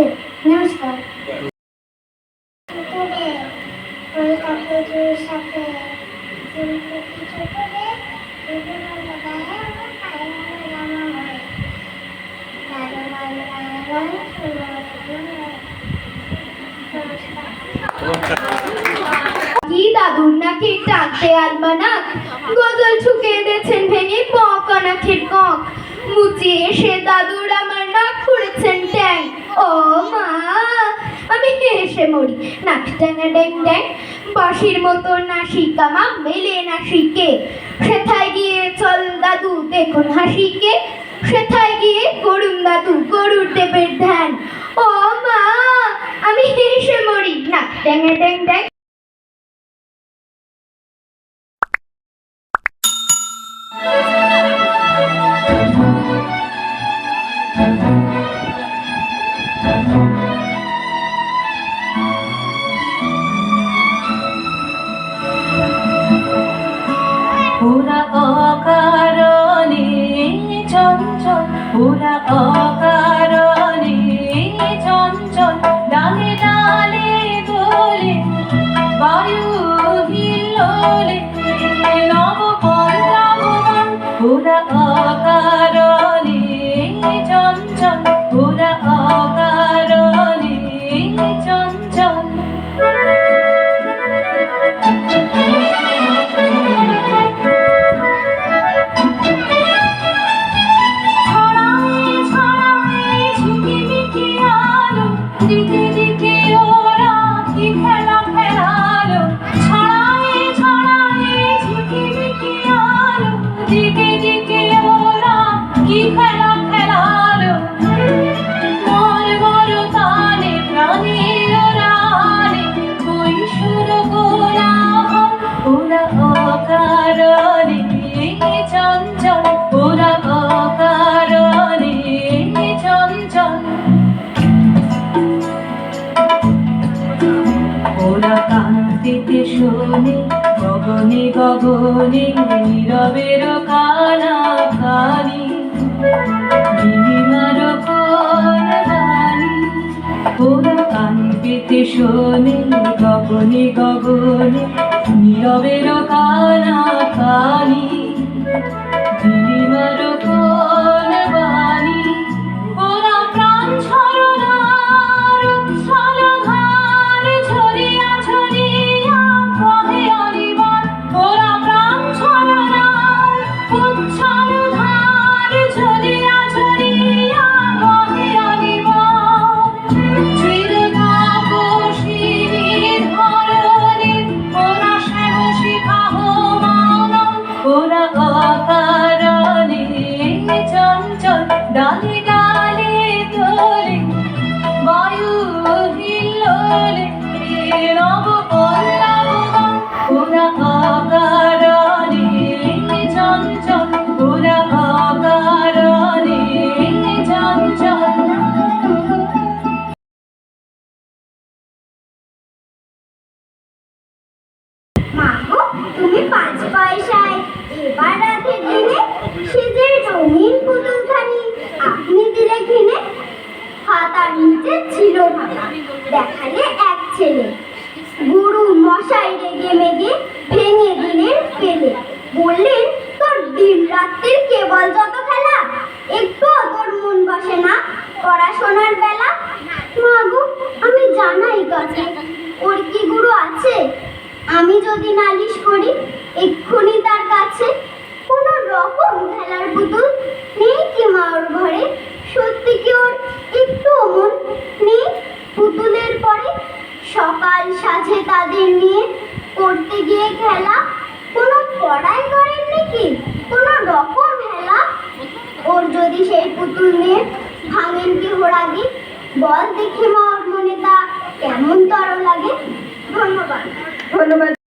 আছে। নমস্কার। কি দাদুর নাকি টাকতে আলমানাক, গজল ঠুকে দিয়েছেন ভেঙে পকানাখের কক, মুচি এসে দাদুর আমার নাক করেছেন ট্যাং। ও মা, আমি হেসে মরি, নাক ট্যাঙা ড্যাং ড্যাং, বাঁশির মতো নাসিকা মা মেলে নাসিকে, সেথায় গিয়ে চল দাদু দেখুন হাসিকে, সেথায় গিয়ে করুন দাদু গরুর দেবের ধ্যান। ও মা, আমি হেসে মরি, নাক ট্যাঙা ড্যাং ড্যাং। ওরা অকারণে চঞ্চল, ওরা অকারণে চঞ্চল, ডালে ডালে দোলে বায়ু হিল্লোলে নব পল্লবন। ওরা অকারণে চঞ্চল, ওরা অকারণে চঞ্চল। দিকে দিকে ওরা কি খেলা খেলালো, ছড়ায়ে ছড়ায়ে ঝিকিমিকি আলো, দিকে দিকে ওরা কি খেলা খেলালো। মল বড় তালে প্রাণে ওরালে কৈশোর কোলাহল। ওরা অকারণে চঞ্চল, ওরা অকারণে চঞ্চল। ওরা কান্তিতে শোনে গগনে গগনে নীরবের কানা কানি, নীলিমার কোন বাণী। ওরা কান্তিতে শোনে গগনে গগনে নীরবের কানা কানি, নীলিমার কোন বাণী। ওরা প্রাণ ছলনার উচ্ছল ধার ঝরিয়া ঝরিয়া বহে অনিবার। ওরা প্রাণ ছলনার উচ্ছল ধার ঝরিয়া ঝরিয়া বহে অনিবার। চিরতাপসিনী ধরণী ওরা শ্যাম শিখা হোমানল। ওরা অকারণে চঞ্চল, ডালে ডালে দোলে বায়ু হিল্লোলে নব পল্লবন। ওরা অকারণে চঞ্চল, ওরা অকারণে চঞ্চল। মা গো, তুমি 5 পয়সায় এবার রাতের দিনে সেজে রঙিন পুতুলখানি আপনি দিলে কিনে। হাতার নিচে ছিল ঢাকা, দেখালে এক ছেলে, গুরু মশাই রেগে মেগে ভেঙে দিলেন পেলে। বললেন, তোর দিন রাত্রির কেবল যত খেলা, একটু তোর মন বসে না পড়াশোনার বেলা। মা গো, আমি জানাই কথা, ওর কি গুরু আছে? আমি যদি নালিশ করি এক্ষুনি তার কাছে। কোন রকম খেলার পুতুল নেই কি মা ওর ঘরে? সত্যি কি ওর একটু মন নেই পুতুলের পরে? সকাল সাজে তাদের নিয়ে করতে গিয়ে খেলা, কোনো পড়াই করেন নাকি কোন রকম হেলা? ওর যদি সেই পুতুল নিয়ে ভাঙেন কি হোড়াগি, বল দেখি মা ওর মনে তা কেমন তর লাগে। ধন্যবাদ।